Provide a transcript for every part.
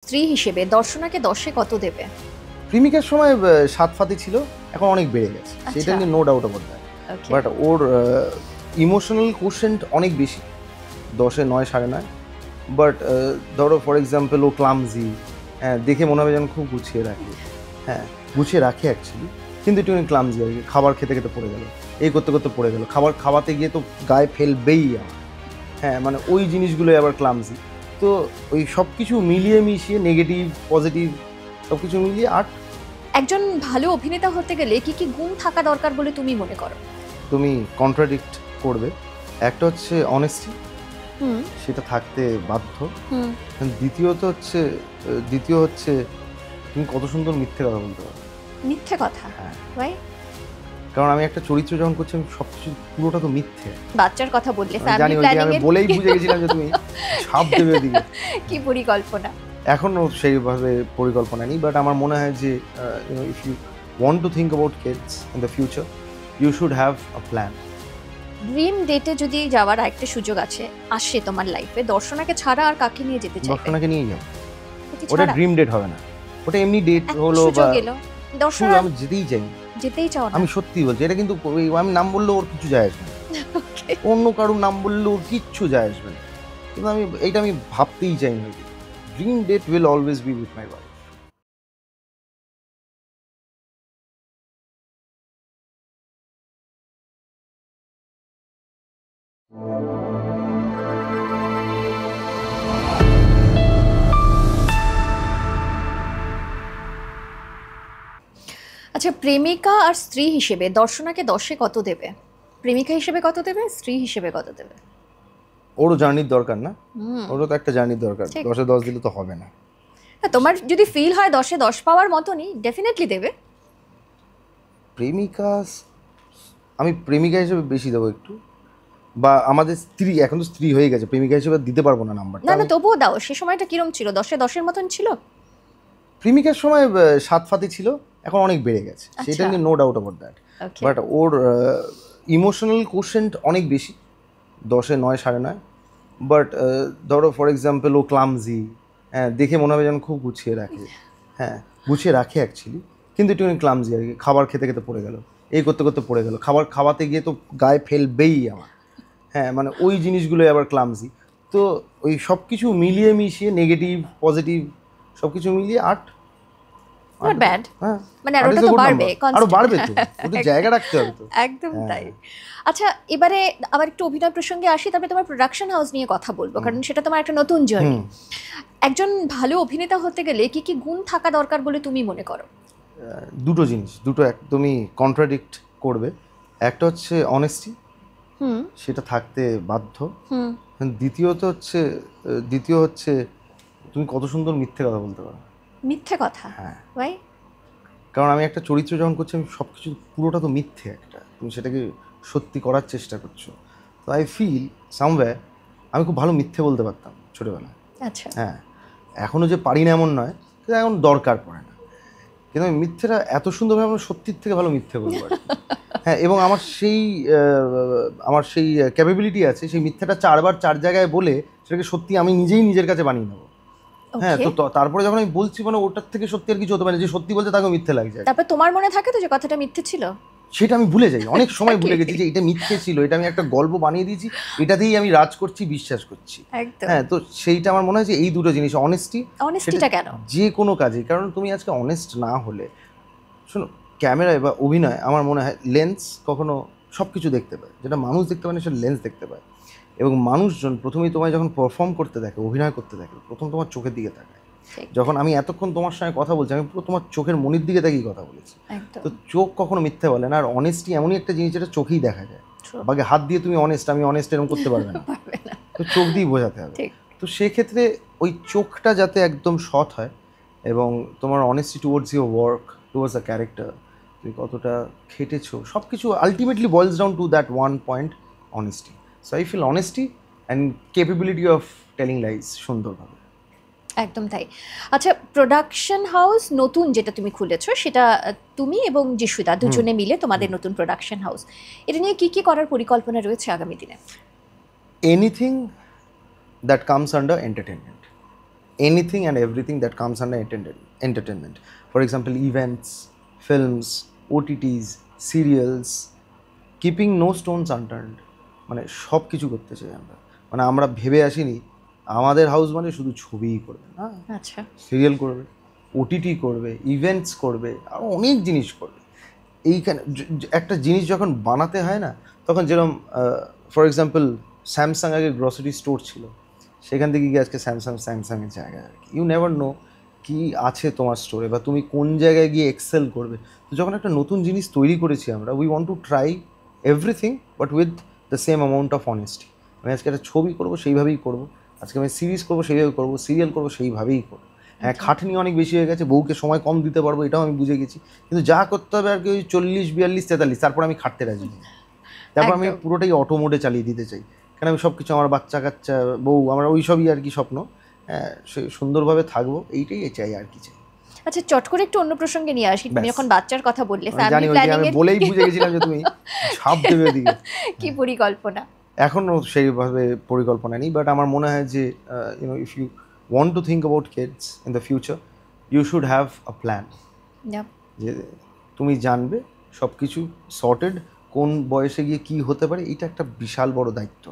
স্ত্রী হিসেবে দর্শনাকে 10-এ কত দেবে? প্রেমিকার সময় ৭ ফাতি ছিল, এখন অনেক বেড়ে গেছে। আচ্ছা। সেটা নিয়ে no doubt about that. Okay. But ওর ইমোশনাল কোশেন্ট অনেক বেশি। 10-এ 9, 9.5। বাট ধরো ফর এক্সাম্পল ও ক্লামজি, হ্যাঁ, দেখে মনে হবে যেন খুব গুছিয়ে রাখে। হ্যাঁ, গুছিয়ে রাখে অ্যাকচুয়ালি, কিন্তু একটুখানি ক্লামজি আর কি। খাবার খেতে খেতে পড়ে গেল, এই করতে করতে পড়ে গেল, খাবার খাওয়াতে গিয়ে তো গায়ে ফেলবেই আমার। হ্যাঁ, মানে ওই জিনিসগুলোই আবার ক্লামজি। তো ওই সব কিছু মিলিয়ে মিশিয়ে নেগেটিভ পজিটিভ সব কিছু মিলিয়ে 8। একজন ভালো অভিনেতা হতে গেলে কি কি গুণ থাকা দরকার বলে তুমি মনে করো? তুমি কন্ট্রাডিক্ট করবে। একটা হচ্ছে অনেস্টি, হুম সেটা থাকতে বাধ্য। হুম দ্বিতীয় হচ্ছে তুমি কত সুন্দর মিথ্যে কথা বলতে পারো। মিথ্যে কথা। হ্যাঁ, ভাই, কারণ আমি একটা চরিত্র যখন করছি আমি সব কিছু পুরোটা তো মিথ্যে। বাচ্চার কথা বললে আমি ফ্যামিলি জানি ওই যে প্ল্যানিং আমি এর বলেই বুঝে গেছিলাম যে তুমি ছাপ দেবে ওদিকে। কি পরিকল্পনা? এখনও সেইভাবে পরিকল্পনা নেই, বাট আমার মনে হয় যে if you want to think about kids in the future, you should have a plan. Dream ডেটে যদি যাওয়ার একটা সুযোগ আসে তোমার লাইফে, দর্শনাকে ছাড়া আর কাকে নিয়ে যেতে চাইবে? দর্শনাকে নিয়ে যাও। ওকে ওটা ছাড়া? ড্রিম ডেট হবে না, ওটা এমনি ডেট একটা হলো। বা সুযোগ এলো, দর্শনা আমি যেতেই চাই, যেতেই চাও না? আমি সত্যি বলছি। এটা কিন্তু আমি নাম বললে ওর কিছু যায় আসবে না, ওকে। অন্য কারোর নাম বললে ওর কিচ্ছু যায় আসবে না, কিন্তু আমি ভাবতেই চাই না। Dream date will always be with my wife. আচ্ছা, প্রেমিকা আর স্ত্রী হিসেবে দর্শনাকে 10-এ কত দেবে? প্রেমিকা হিসেবে কত দেবে, স্ত্রী হিসেবে কত দেবে? ওরও জার্নির দরকার না? হুম ওরও তো একটা জার্নির দরকার। ঠিক। 10-এ 10 দিলে তো হবে না। হ্যাঁ, তোমার যদি ফিল হয় 10-এ 10 পাওয়ার মতনই, ডেফিনেটলি দেবে। প্রেমিকা, আমি প্রেমিকা হিসেবে বেশি দেবো একটু। বা আমাদের স্ত্রী, এখন তো স্ত্রী হয়ে গেছে, প্রেমিকা হিসেবে দিতে পারবো না নাম্বারটা না না, আমি। তবুও দাও। সে সময়টা কিরম ছিল? 10-এ 10-এর মতন ছিল? প্রেমিকার সময় 7 ফাতি ছিল, এখন অনেক বেড়ে গেছে। সেটা আচ্ছা। নিয়ে no doubt about that. Okay. But ওর ইমোশনাল কোশেন্ট অনেক বেশি। 10-এ 9, 9.5। বাট ধরো ফর এক্সাম্পল ও ক্লামজি, হ্যাঁ, দেখে মনে হবে যেন খুব গুছিয়ে রাখে। হ্যাঁ, গুছিয়ে রাখে অ্যাকচুয়ালি, কিন্তু একটুখানি ক্লামজি আর কি। খাবার খেতে খেতে পড়ে গেল, এই করতে করতে পড়ে গেল, খাবার খাওয়াতে গিয়ে তো গায়ে ফেলবেই আমার। হ্যাঁ, মানে ওই জিনিসগুলোই আবার ক্লামজি। তো ওই সব কিছু মিলিয়ে মিশিয়ে নেগেটিভ পজিটিভ সব কিছু মিলিয়ে 8। Not bad. হ্যাঁ, মানে আর 8 is ওটা a তো good বাড়বে, number। আরো বাড়বে তো, ওটা জায়গা রাখতে হবে তো। একদম হ্যাঁ। তাই। আচ্ছা, এবারে আবার একটু অভিনয় প্রসঙ্গে আসি, তারপরে তোমার প্রোডাকশন হাউস নিয়ে কথা বলবো, কারণ সেটা তোমার একটা নতুন জার্নি। একজন ভালো অভিনেতা হতে গেলে কি কি গুণ থাকা দরকার বলে তুমি মনে করো? দুটো জিনিস, দুটো একদমই কন্ট্রাডিক্ট করবে। একটা হচ্ছে অনেস্টি, হুম সেটা থাকতে বাধ্য। হুম দ্বিতীয় হচ্ছে তুমি কত সুন্দর মিথ্যে কথা বলতে পারো। মিথ্যে কথা। হ্যাঁ, ভাই, কারণ আমি একটা চরিত্র যখন করছি আমি সব কিছু পুরোটা তো মিথ্যে একটা, তুমি সেটাকে সত্যি করার চেষ্টা করছো। তো আই ফিল সামওয়্যার আমি খুব ভালো মিথ্যে বলতে পারতাম ছোটোবেলায়। আচ্ছা। হ্যাঁ, এখনও যে পারি না এমন নয়, কিন্তু এখন দরকার পড়ে না। কিন্তু আমি মিথ্যেটা এত সুন্দরভাবে আমার সত্যির থেকে ভালো মিথ্যে বলবো আর কি। হ্যাঁ, এবং আমার সেই ক্যাপাবিলিটি আছে, সেই মিথ্যাটা 4 বার 4 জায়গায় বলে সেটাকে সত্যি আমি নিজেই নিজের কাছে বানিয়ে নেবো। হ্যাঁ, ওকে। তো তারপরে যখন আমি বলছি, মানে ওটার থেকে সত্যি আর কিছু হতে পারে না। যে সত্যি বলছে তাকেও মিথ্যে লাগছে আর কি। তারপর তোমার মনে থাকে তো যে কথাটা মিথ্যে ছিল? সেটা আমি ভুলে যাই, অনেক সময় ভুলে গেছি যে এটা মিথ্যে ছিল, এটা আমি একটা গল্প বানিয়ে দিয়েছি, এটাতেই আমি রাজ করছি, বিশ্বাস করছি। একদম। হ্যাঁ, তো সেইটা আমার মনে হয় যে এই দুটো জিনিস, অনেস্টি। অনেস্টিটা কেন? যে কোনো কাজে, কারণ তুমি আজকে অনেস্ট না হলে, শোনো, ক্যামেরায় বা অভিনয় আমার মনে হয় লেন্স কখনো সব কিছু দেখতে পায়, যেটা মানুষ দেখতে পায় না সেটা লেন্স দেখতে পায়। এবং মানুষজন প্রথমেই তোমায় যখন পারফর্ম করতে দেখে, অভিনয় করতে দেখে, প্রথম তোমার চোখের দিকে তাকায়। ঠিক। যখন আমি এতক্ষণ তোমার সঙ্গে কথা বলছি, আমি পুরো তোমার চোখের মনির দিকে তাকিয়ে কথা বলেছি। একদম। তো চোখ কখনো মিথ্যে বলে না। আর অনেস্টি এমনই একটা জিনিস যেটা চোখেই দেখা যায়। True. বাকি হাত দিয়ে তুমি আমি অনেস্ট এরকম করতে পারবে না, পারবে না। তো চোখ দিয়ে বোঝাতে হবে। ঠিক। তো সেক্ষেত্রে ওই চোখটা যাতে একদম সৎ হয়, এবং তোমার honesty towards your work, towards the character, তুমি কতটা খেটেছো, সব কিছু ultimately boils down to that one point, honesty. So I feel honesty and capability of telling lies সুন্দরভাবে। একদম তাই। আচ্ছা, প্রোডাকশন হাউস নতুন যেটা তুমি খুলেছো, সেটা তুমি এবং যিশুদা দুজনে মিলে তোমাদের নতুন প্রোডাকশন হাউস, এটা নিয়ে কি কি করার পরিকল্পনা রয়েছে আগামী দিনে? Anything that comes under entertainment, anything and everything that comes under entertainment. For example, events, films, OTTs, serials, keeping no stones unturned. মানে সব কিছু করতে চাই আমরা, মানে আমরা ভেবে আসিনি আমাদের হাউস মানে শুধু ছবিই করবে না, আচ্ছা, সিরিয়াল করবে, ওটিটি করবে, ইভেন্টস করবে, আর অনেক জিনিস করবে। এইখানে একটা জিনিস যখন বানাতে হয় না, তখন যেরকম ফর এক্সাম্পল স্যামসাং আগে গ্রসারি স্টোর ছিল, সেখান থেকে গিয়ে আজকে স্যামসাংয়ের জায়গায় আর কি। ইউ নেভার নো কি আছে তোমার স্টোরে বা তুমি কোন জায়গায় গিয়ে এক্সেল করবে। তো যখন একটা নতুন জিনিস তৈরি করেছি আমরা, we want to try everything but with the same amount of honesty. আমি আজকে একটা ছবি করবো সেইভাবেই করবো, আজকে আমি সিরিজ করবো সেইভাবে করবো, সিরিয়াল করবো সেইভাবেই করবো। হ্যাঁ, খাটনি অনেক বেশি হয়ে গেছে, বউকে সময় কম দিতে পারবো এটাও আমি বুঝে গেছি, কিন্তু যা করতে হবে আর কি ওই 40, 42, 43, তারপর আমি খাটতে রাজি নেই। তারপর আমি পুরোটাই অটো মোডে চালিয়ে দিতে চাই, কারণ আমি সব কিছু আমার বাচ্চা কাচ্চা বউ আমার ওই সবই আর কি স্বপ্ন। হ্যাঁ, সুন্দরভাবে থাকবো এইটাই চাই, আর কি চাই। আচ্ছা, চট করে একটু অন্য প্রসঙ্গে নিয়ে আসি। তুমি যখন বাচ্চার কথা বললে, জানি ফ্যামিলি প্ল্যানিং আমি এর বলেই বুঝে গেছিলাম যে তুমি ছাপ দেবে ওদিকে। কি পরিকল্পনা? এখনও সেইভাবে পরিকল্পনা নেই, বাট আমার মনে হয় যে you know if you want to think about kids in the future, you should have a plan. যে তুমি জানবে সব কিছু সর্টেড, কোন বয়সে গিয়ে কী হতে পারে, এটা একটা বিশাল বড় দায়িত্ব।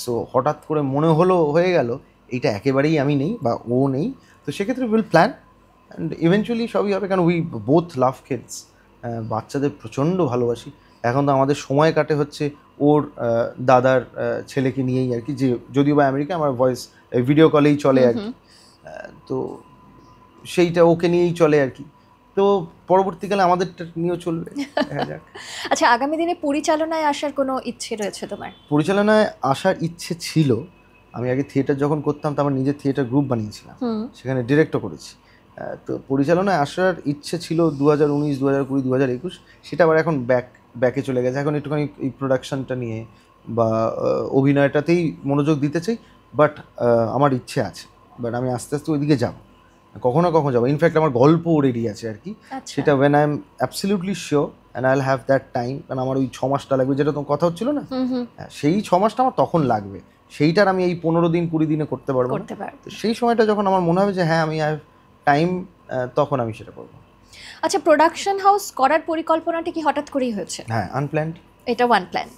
সো হঠাৎ করে মনে হলো হয়ে গেল, এইটা একেবারেই আমি নেই বা ও নেই, তো সেক্ষেত্রে উইল প্ল্যান অ্যান্ড ইভেনচুয়ালি সবই হবে, কারণ উই বোথ লাভ কিডস। বাচ্চাদের প্রচণ্ড ভালোবাসি। এখন তো আমাদের সময় কাটে হচ্ছে ওর দাদার ছেলেকে নিয়েই আর কি, যে যদিও বা আমেরিকা, আমার ভয়েস ভিডিও কলেই চলে আর কি। তো সেইটা ওকে নিয়েই চলে আর কি। তো পরবর্তীকালে আমাদেরটা নিয়েও চলবে। আচ্ছা, আগামী দিনে পরিচালনায় আসার কোনো ইচ্ছে রয়েছে তোমার? পরিচালনায় আসার ইচ্ছে ছিল। আমি আগে থিয়েটার যখন করতাম, তো আমার নিজের থিয়েটার গ্রুপ বানিয়েছিলাম, সেখানে ডিরেক্টও করেছি। তো পরিচালনায় আসার ইচ্ছে ছিল 2019, 2020, 2021, সেটা আবার এখন ব্যাকে চলে গেছে। এখন একটুখানি এই প্রোডাকশনটা নিয়ে বা অভিনয়টাতেই মনোযোগ দিতে চাই। বাট আমার ইচ্ছে আছে, বাট আমি আস্তে আস্তে ওইদিকে যাব, কখনো কখনো যাবো। ইনফ্যাক্ট আমার গল্প রেডি আছে আর কি, সেটা when I am absolutely sure and I will have that time. কারণ আমার ওই 6 মাসটা লাগবে, যেটা তোমার কথা হচ্ছিল না, সেই 6 মাসটা আমার তখন লাগবে। সেইটার আমি এই 15 দিন 20 দিনে করতে পারবো। তো সেই সময়টা যখন আমার মনে হবে যে হ্যাঁ আমি হ্যাভ টাইম, তখন আমি সেটা করবো। আচ্ছা, প্রোডাকশন হাউস করার পরিকল্পনাটা কি হঠাৎ করেই হয়েছে? হ্যাঁ, আনপ্ল্যান্ড। এটা unplanned?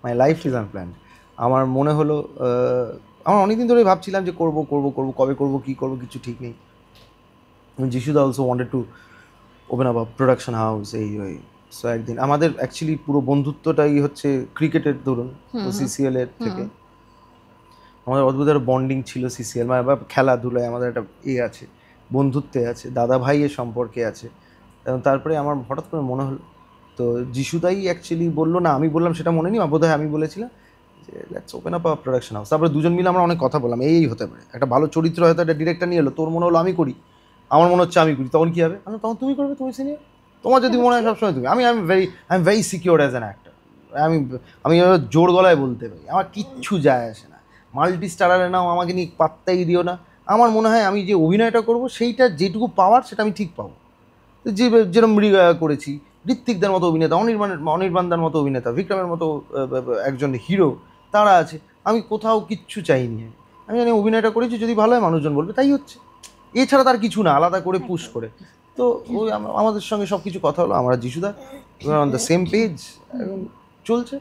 My life is unplanned. আমার মনে হলো, আমার অনেকদিন ধরেই ভাবছিলাম যে করবো, কবে করবো, কী করবো, কিছু ঠিক নেই। যিশুদা also wanted to open up a production house, এই সো একদিন আমাদের অ্যাকচুয়ালি পুরো বন্ধুত্বটাই হচ্ছে ক্রিকেটের ধরুন, সিসিএল এর থেকে আমাদের অদ্ভুত একটা বন্ডিং ছিল। সিসিএল মানে খেলাধুলায় আমাদের একটা আছে, বন্ধুত্বে আছে, দাদা ভাইয়ের সম্পর্কে আছে। এবং তারপরে আমার হঠাৎ করে মনে হলো, তো যিশুদাই অ্যাকচুয়ালি বললো, না আমি বললাম সেটা মনে নেই, বোধহয় আমি বলেছিলাম যে let's open up a production house. তারপরে দুজন মিলে আমরা অনেক কথা বললাম, এই হতে পারে একটা ভালো চরিত্র, হয়তো একটা ডিরেক্টর নিয়ে এলো, তোর মনে হলো আমি করি, আমার মনে হচ্ছে আমি করি, তখন কী হবে? তখন তুমি করবে, তুমি সিনিয়র, তোমার যদি মনে হয় সবসময় তুমি। I am very secure as an actor. আমি জোর গলায় বলতে পারি, আমার কিচ্ছু যায় আসে না। মাল্টি স্টারারে নাও, আমাকে নিয়ে পাত্তাই দিও না। আমার মনে হয় আমি যে অভিনয়টা করব, সেইটা যেটুকু পাওয়ার সেটা আমি ঠিক পাবো। যেরকম মৃগা করেছি, ঋত্বিকদের মতো অভিনেতা, অনির্বাণদার মতো অভিনেতা, বিক্রমের মতো একজন হিরো তারা আছে, আমি কোথাও কিচ্ছু চাইনি। আমি জানি অভিনয়টা করেছি, যদি ভালো হয় মানুষজন বলবে, তাই হচ্ছে। এছাড়া তার কিছু না, আলাদা করে পুশ করে। তো ওই আমাদের সঙ্গে সব কিছু কথা হলো, আমরা যিশুদা অন দ্য সেম পেজ, এবং চলছে,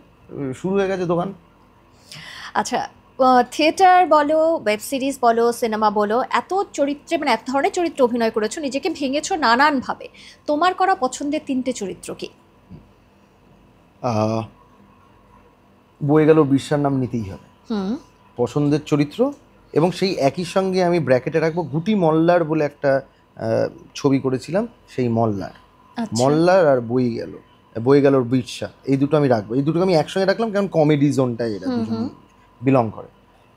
শুরু হয়ে গেছে দোকান। আচ্ছা, থিয়েটার বলো, ওয়েব সিরিজ বলো, সিনেমা বলো, এত চরিত্রে মানে এক ধরনের চরিত্র অভিনয় করেছো, নিজেকে ভেঙেছো নানানভাবে। তোমার করা পছন্দের 3টে চরিত্র কি? বয়ে গেল বিশ্বার নাম নিতেই হবে পছন্দের চরিত্র, এবং সেই একই সঙ্গে আমি ব্র্যাকেটে রাখবো গুটি মল্লার বলে একটা ছবি করেছিলাম, সেই মল্লার আর বয়ে গেল বিরসা, এই দুটো আমি রাখবো। এই দুটো আমি একসঙ্গে রাখলাম কারণ কমেডি জোনটাই এটা বিলং করে।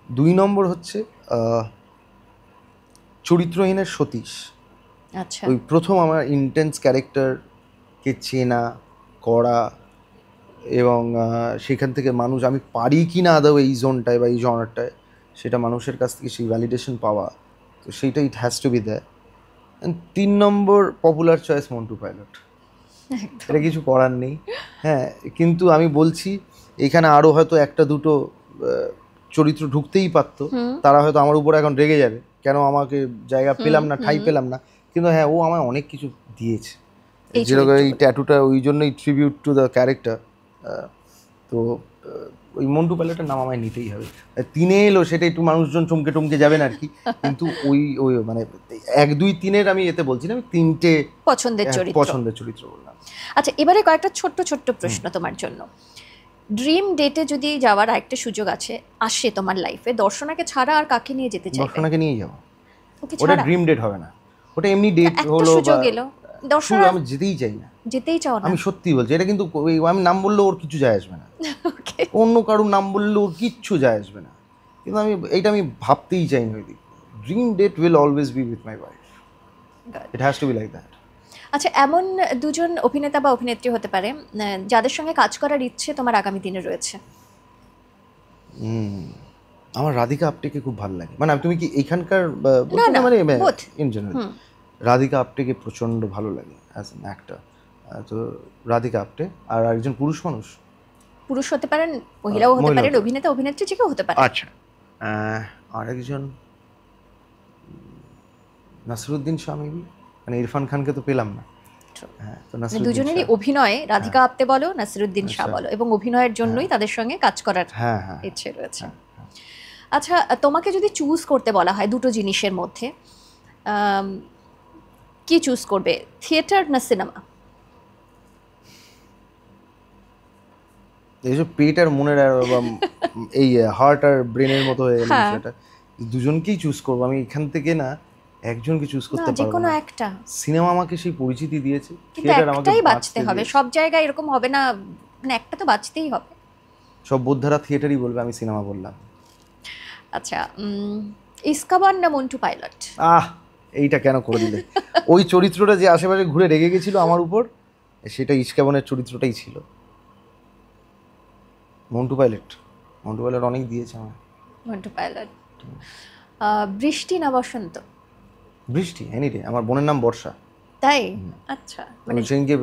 2 নম্বর হচ্ছে চরিত্রহীনের সতীশ। আচ্ছা, ওই প্রথম আমার ইন্টেন্স ক্যারেক্টারকে চেনা করা, এবং সেখান থেকে মানুষ আমি পারি কি না আদৌ এই জোনটায় বা এই জনারটায়, সেটা মানুষের কাছ থেকে সেই ভ্যালিডেশন পাওয়া, তো সেইটা it has to be there. 3 number popular choice Montu Pilot, এটা কিছু করার নেই। হ্যাঁ, কিন্তু আমি বলছি এখানে আরও হয়তো 1-2 চরিত্র ঢুকতেই পারতো, তারা হয়তো আমার উপর এখন রেগে যাবে, কেন আমাকে জায়গা পেলাম না, ঠাঁই পেলাম না, কিন্তু হ্যাঁ ও আমায় অনেক কিছু দিয়েছে। এই যেরকম এই চরিত্রগুলো। ট্যাটুটা ওই জন্যই ট্রিবিউট টু দ্য ক্যারেক্টার। তো ওই মন্টু পাইলটের নাম আমায় নিতেই হবে। তিনে এলো সেটা একটু মানুষজন চমকে টমকে যাবেন আর কি, কিন্তু ওই ওই মানে 1, 2, 3-এর আমি এতে বলছি না, আমি 3টে পছন্দের চরিত্র। পছন্দের চরিত্র বললাম। আচ্ছা, এবারে কয়েকটা ছোট্ট ছোট্ট প্রশ্ন তোমার জন্য। ড্রিম ডেটে যদি যাওয়ার একটা সুযোগ আসে তোমার লাইফে, দর্শনাকে ছাড়া আর কাকে নিয়ে যেতে চাইবে? দর্শনাকে নিয়েই যাবো। ওকে ওটা ছাড়া ড্রিম ডেট হবে না, ওটা এমনি ডেট একটা হলো বা সুযোগ এলো, দর্শনা আমি যেতেই চাই না। যেতেই চাও না? আমি সত্যি বলছি, এটা কিন্তু আমি নাম বললে ওর কিছু যায় আসবে না, ওকে, অন্য কারোর নাম বললে ওর কিচ্ছু যায় আসবে না, কিন্তু আমি ভাবতেই চাই না ওই দিক। Dream date will always be with my wife, it has to be like that. আচ্ছা, এমন দুজন অভিনেতা বা অভিনেত্রী হতে পারে যাদের সঙ্গে কাজ করার ইচ্ছে তোমার আগামী দিনে রয়েছে? আমার রাধিকা আপ্টেকে খুব ভালো লাগে। মানে তুমি কি এখানকার না, না, মানে both। ইন জেনারেল রাধিকা আপ্টেকে প্রচণ্ড ভালো লাগে অ্যাজ অ্যান অ্যাক্টর। তো রাধিকা আপ্টে, আর একজন পুরুষ মানুষ, পুরুষ হতে পারেন, মহিলাও হতে মহিলা পারেন, হতে অভিনেতা অভিনেত্রী যে কেউ হতে পারে। আচ্ছা, আর একজন নাসিরুদ্দিন শাহ মেবি, মানে ইরফান খানকে তো পেলাম না। হ্যাঁ, তো মানে নাসিরুদ্দিন দুজনেরই শাহ। অভিনয়, রাধিকা আপ্তে বলো, নাসিরুদ্দিন শাহ আচ্ছা। বলো, এবং অভিনয়ের জন্যই তাদের সঙ্গে কাজ করার হ্যাঁ হ্যাঁ ইচ্ছে রয়েছে। আচ্ছা, তোমাকে যদি চুজ করতে বলা হয় দুটো জিনিসের মধ্যে, আম, কি চুজ করবে, থিয়েটার না সিনেমা? এইসব পেট আর মনের বা এই হার্ট আর ব্রেনের মতো হয়ে গেল হ্যাঁ। বিষয়টা। দুজনকেই চুজ করবো আমি, এখান থেকে না একজনকে চুজ না, করতে যে পারবো কোনো না। একটা। সিনেমা আমাকে সেই পরিচিতি দিয়েছে, কিন্তু থিয়েটার আমাকে একটাই বাঁচতে বাঁচতে হবে, দিয়েছে। সব জায়গায় এরকম হবে না, মানে একটা তো বাঁচতেই হবে। সব বোদ্ধারা থিয়েটারই বলবে, আমি সিনেমা বললাম। আচ্ছা, ইস্কাবান না মন্টু পাইলট? এইটা কেন করে দিলে? ওই চরিত্রটা যে আশেপাশে ঘুরে রেগে গেছিল আমার উপর, সেটা ইস্কাবনের চরিত্রটাই ছিল। মন্টু পাইলট, মন্টু পাইলট অনেক দিয়েছে আমার। মন্টু পাইলট। বৃষ্টি না বসন্ত? বৃষ্টি এনি ডে। আমার বোনের নাম বর্ষা। তাই? আচ্ছা, মানে সেদিনকে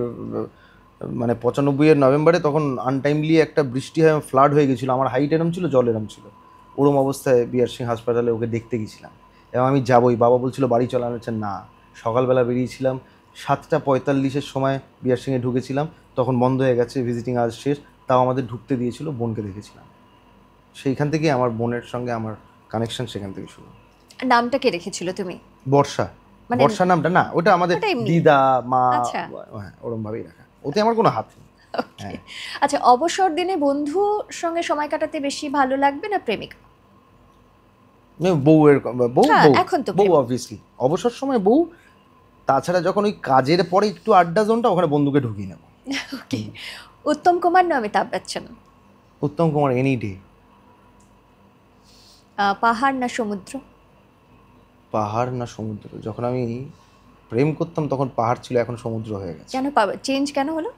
মানে 95-এর নভেম্বরে তখন আনটাইমলি একটা বৃষ্টি হয়, ফ্লাড হয়ে গেছিলো। আমার হাইট এরম ছিল, জল এরম ছিল, ওরম অবস্থায় বিআর সিং হাসপাতালে ওকে দেখতে গেছিলাম। এবং আমি যাবোই, বাবা বলছিল বাড়ি চলে, আমি হচ্ছে না। সকালবেলা বেরিয়েছিলাম, 7:45-এর সময় বিআর সিংয়ে ঢুকেছিলাম, তখন বন্ধ হয়ে গেছে, ভিজিটিং আজ শেষ, তাও আমাদের ঢুকতে দিয়েছিল, বোনকে দেখেছিলাম। সেইখান থেকেই আমার বোনের সঙ্গে আমার কানেকশন সেখান থেকে শুরু। নামটা কে রেখেছিল তুমি? বর্ষা। মানে বর্ষা নামটা না, ওটা আমাদের ওটা এমনি? দিদা মা, আচ্ছা। হ্যাঁ ওরম ভাবেই রাখা, ওতে আমার কোনো হাত নেই। ওকে। আচ্ছা, অবসর দিনে বন্ধুর সঙ্গে সময় কাটাতে বেশি ভালো লাগবে না প্রেমিকা? বউয়ের বউ হ্যাঁ, বউ এখন তো বউ প্রেম। অবভিয়াসলি, অবসর সময় বউ। তাছাড়া যখন ওই কাজের পরে একটু আড্ডা জোনটা, ওখানে বন্ধুকে ঢুকিয়ে নেব। ওকে। উত্তম কুমার না অমিতাভ বচ্চন? Uttam Kumar any day. পাহাড় না সমুদ্র? পাহাড় না সমুদ্র? যখন আমি প্রেম করতাম তখন পাহাড় ছিল, এখন সমুদ্র হয়ে গেছে। কেন চেঞ্জ কেন হলো?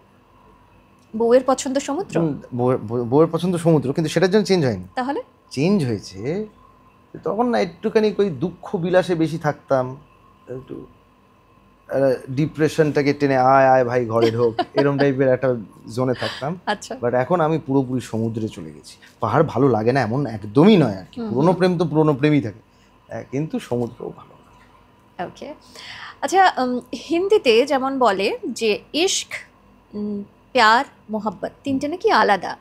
বউয়ের পছন্দ সমুদ্র? বউয়ের পছন্দ সমুদ্র, কিন্তু সেটার জন্য চেঞ্জ হয়নি। তাহলে চেঞ্জ হয়েছে তখন না একটুখানি ওই দুঃখ বিলাসে বেশি থাকতাম, একটু ডিপ্রেশনটাকে টেনে আয় আয় ভাই ঘরে ঢোক, এরম টাইপের একটা জোনে থাকতাম। আচ্ছা, বাট এখন আমি পুরোপুরি সমুদ্রে চলে গেছি। পাহাড় ভালো লাগে না এমন একদমই নয় আর কি, পুরোনো প্রেম তো পুরোনো প্রেমই থাকে, কিন্তু সমুদ্রও ভালো লাগে। ওকে। আচ্ছা, হিন্দিতে যেমন বলে যে ইশক, প্যার, মোহাব্বত তিনটে নাকি আলাদা,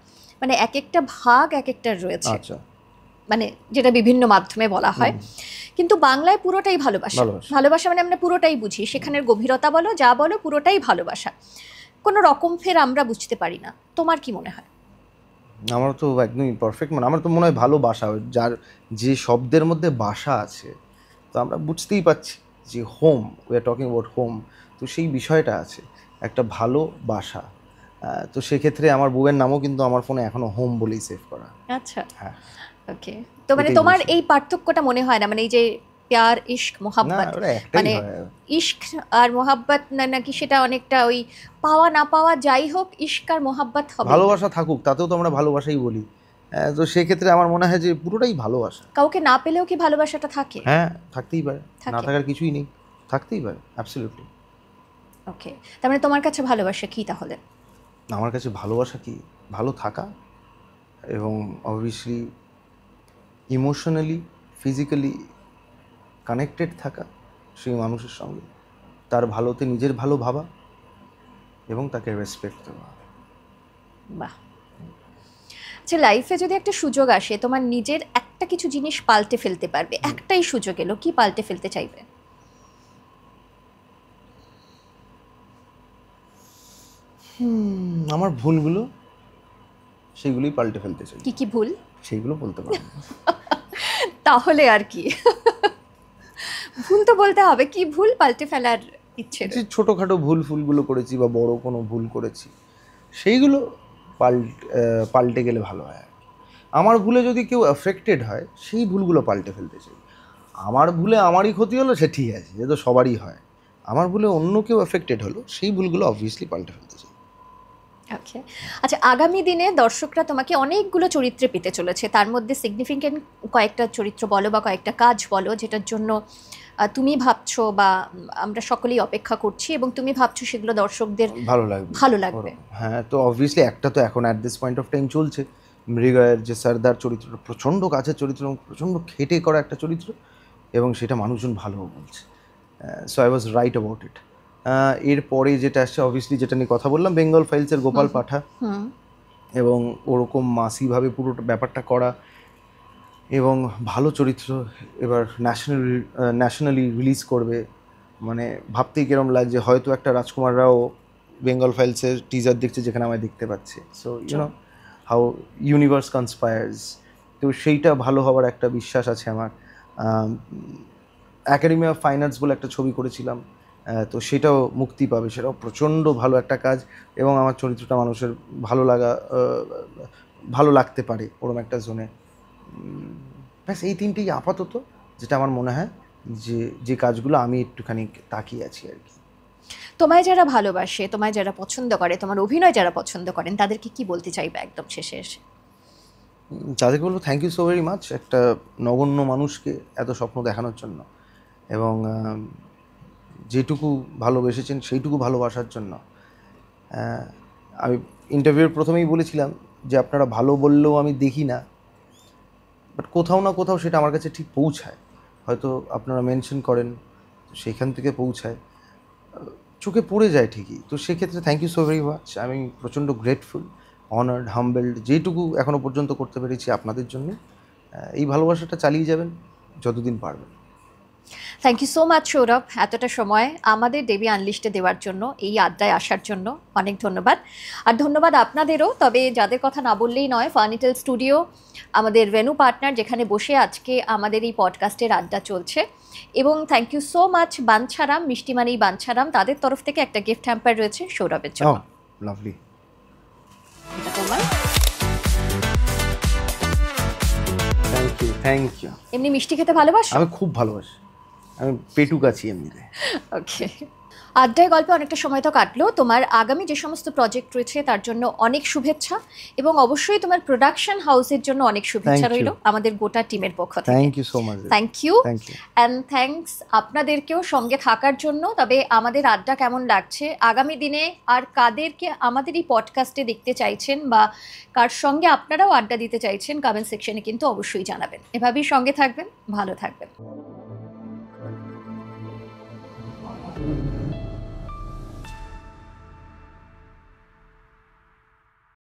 মানে এক একটা ভাগ এক একটার রয়েছে, আচ্ছা, মানে যেটা বিভিন্ন মাধ্যমে বলা হয়। কিন্তু বাংলায় পুরোটাই ভালোবাসা। ভালোবাসা। ভালোবাসা মানে আমরা পুরোটাই বুঝি, সেখানের গভীরতা বলো যা বলো পুরোটাই ভালোবাসা, কোনো রকম ফের আমরা বুঝতে পারি না। তোমার কি মনে হয়? আমার তো একদমই পারফেক্ট, মানে আমার তো মনে হয় ভালোবাসা, যার যে শব্দের মধ্যে বাসা আছে, তো আমরা বুঝতেই পারছি যে home, we are talking about home, তো সেই বিষয়টা আছে একটা ভালোবাসা। তো সেক্ষেত্রে আমার বউয়ের নামও কিন্তু আমার ফোনে এখনো হোম বলেই সেভ করা। আচ্ছা, হ্যাঁ। ওকে। তো মানে এটাই তোমার বুঝি। এই পার্থক্যটা মনে হয় না, মানে এই যে প্যার ইশক না, মোহাব্বত, ওটা একটাই মানে হয়। ইশক আর মোহাব্বত নাকি সেটা অনেকটা ওই পাওয়া না পাওয়া যাই হোক, ইশক আর মোহাব্বত হবে। ভালোবাসা থাকুক, তাতেও তো আমরা ভালোবাসাই বলি। তো সেক্ষেত্রে আমার মনে হয় যে পুরোটাই ভালোবাসা। কাউকে না পেলেও কি ভালোবাসাটা থাকে? হ্যাঁ, থাকতেই পারে, থাকে। না থাকার কিছুই নেই, থাকতেই পারে, অ্যাবসলিউটলি। ওকে, তার মানে তোমার কাছে ভালোবাসা কি তাহলে? আমার কাছে ভালোবাসা কি, ভালো থাকা, এবং অবভিয়াসলি ইমোশনালি, ফিজিক্যালি কানেক্টেড থাকা সেই মানুষের সঙ্গে, তার ভালোতে নিজের ভালো ভাবা এবং তাকে রেসপেক্ট দেওয়া। বাহ। আচ্ছা, লাইফে যদি একটা সুযোগ আসে, তোমার নিজের একটা কিছু জিনিস পাল্টে ফেলতে পারবে, একটাই সুযোগ এলো, কি পাল্টে ফেলতে চাইবে? আমার ভুলগুলো, সেইগুলোই পাল্টে ফেলতে চাই। কি কি ভুল? সেইগুলো বলতে পারবো না। তাহলে আর কি, ভুল তো বলতে হবে, কি ভুল পাল্টে ফেলার ইচ্ছে? যে ছোটোখাটো ফুলগুলো করেছি বা বড় কোনো ভুল করেছি, সেইগুলো পাল্টে গেলে ভালো হয় আর কি। আমার ভুলে যদি কেউ অ্যাফেক্টেড হয়, সেই ভুলগুলো পাল্টে ফেলতে চাই। আমার ভুলে আমারই ক্ষতি হলো, সে ঠিক আছে, যে তো সবারই হয়। আমার ভুলে অন্য কেউ অ্যাফেক্টেড হলো, সেই ভুলগুলো অবভিয়াসলি পাল্টে ফেলতে চাই। ওকে। আচ্ছা, আগামী দিনে দর্শকরা তোমাকে অনেকগুলো চরিত্রে পেতে চলেছে, তার মধ্যে সিগনিফিকেন্ট কয়েকটা চরিত্র বলো বা কয়েকটা কাজ বলো যেটার জন্য তুমি ভাবছো বা আমরা সকলেই অপেক্ষা করছি এবং তুমি ভাবছো সেগুলো দর্শকদের ভালো লাগবে। হ্যাঁ, তো অবভিয়াসলি একটা তো এখন at this point of time চলছে, মৃগয়ের যে সর্দার চরিত্রটা প্রচণ্ড কাছের চরিত্র এবং প্রচণ্ড খেটে করা একটা চরিত্র, এবং সেটা মানুষজন ভালোও বলছে। So I was right about it. এরপরে যেটা আসছে, অবভিয়াসলি যেটা নিয়ে কথা বললাম, বেঙ্গল ফাইলসের গোপাল পাঠা, এবং ওরকম মাসিভাবে পুরো ব্যাপারটা করা, এবং ভালো চরিত্র এবার ন্যাশনালি রিলিজ করবে, মানে ভাবতেই কিরম লাগছে, হয়তো একটা রাজকুমার রাও বেঙ্গল ফাইলসের টিজার দেখছে যেখানে আমায় দেখতে পাচ্ছে। সো ইউনো হাউ ইউনিভার্স কনস্পায়ার্স, তো সেইটা ভালো হওয়ার একটা বিশ্বাস আছে আমার। অ্যাকাডেমি অফ ফাইন আর্টস বলে একটা ছবি করেছিলাম, তো সেটাও মুক্তি পাবে, সেটাও প্রচণ্ড ভালো একটা কাজ, এবং আমার চরিত্রটা মানুষের ভালো লাগতে পারে ওরম একটা জোনে। ব্যাস এই তিনটেই আপাতত যেটা আমার মনে হয় যে কাজগুলো আমি একটুখানি তাকিয়ে আছি আর কি। তোমায় যারা ভালোবাসে, তোমায় যারা পছন্দ করে, তোমার অভিনয় যারা পছন্দ করেন, তাদেরকে কি বলতে চাইবে একদম শেষে এসে? তাদেরকে বলবো thank you so very much, একটা নগণ্য মানুষকে এত স্বপ্ন দেখানোর জন্য, এবং যেটুকু ভালোবেসেছেন সেইটুকু ভালোবাসার জন্য। আমি ইন্টারভিউর প্রথমেই বলেছিলাম যে আপনারা ভালো বললেও আমি দেখি না, বাট কোথাও না কোথাও সেটা আমার কাছে ঠিক পৌঁছায়, হয়তো আপনারা মেনশন করেন, সেইখান থেকে পৌঁছায়, চোখে পড়ে যায় ঠিকই। তো সেক্ষেত্রে thank you so very much, আমি প্রচণ্ড গ্রেটফুল, অনার্ড, হাম্বেলড, যেইটুকু এখনও পর্যন্ত করতে পেরেছি আপনাদের জন্য। এই ভালোবাসাটা চালিয়ে যাবেন যতদিন পারবেন। Thank you so much Sourav, এতটা সময় আমাদের দেবী আনলিস্টে দেওয়ার জন্য, এই আড্ডায় আসার জন্য অনেক ধন্যবাদ। আর ধন্যবাদ আপনাদেরও, তবে যাদের কথা না বললেই নয়, ফার্নিটেল স্টুডিও আমাদের ভেন্যু পার্টনার, যেখানে বসে আজকে আমাদের এই পডকাস্টের আড্ডা চলছে। এবং thank you so much Bancharam, মিষ্টিমানি বাঞ্ছারাম, তাদের তরফ থেকে একটা গিফট হ্যাম্পার রয়েছে সৌরভের জন্য। লাভলি। Thank you. এমনি মিষ্টি খেতে ভালোবাসো? আমি খুব ভালোবাসি, আমি পেটুক আছি এমনিতে। ওকে। আড্ডায় গল্পে অনেকটা সময় তো কাটলো। তোমার আগামী যে সমস্ত প্রজেক্ট রয়েছে তার জন্য অনেক শুভেচ্ছা, এবং অবশ্যই তোমার প্রোডাকশন হাউসের জন্য অনেক শুভেচ্ছা রইল আমাদের গোটা টিমের পক্ষ থেকে। Thank you so much. Thank you and thanks আপনাদেরকেও সঙ্গে থাকার জন্য। তবে আমাদের আড্ডা কেমন লাগছে, আগামী দিনে আর কাদেরকে আমাদের এই পডকাস্টে দেখতে চাইছেন বা কার সঙ্গে আপনারাও আড্ডা দিতে চাইছেন, কমেন্ট সেকশনে কিন্তু অবশ্যই জানাবেন। এভাবেই সঙ্গে থাকবেন, ভালো থাকবেন।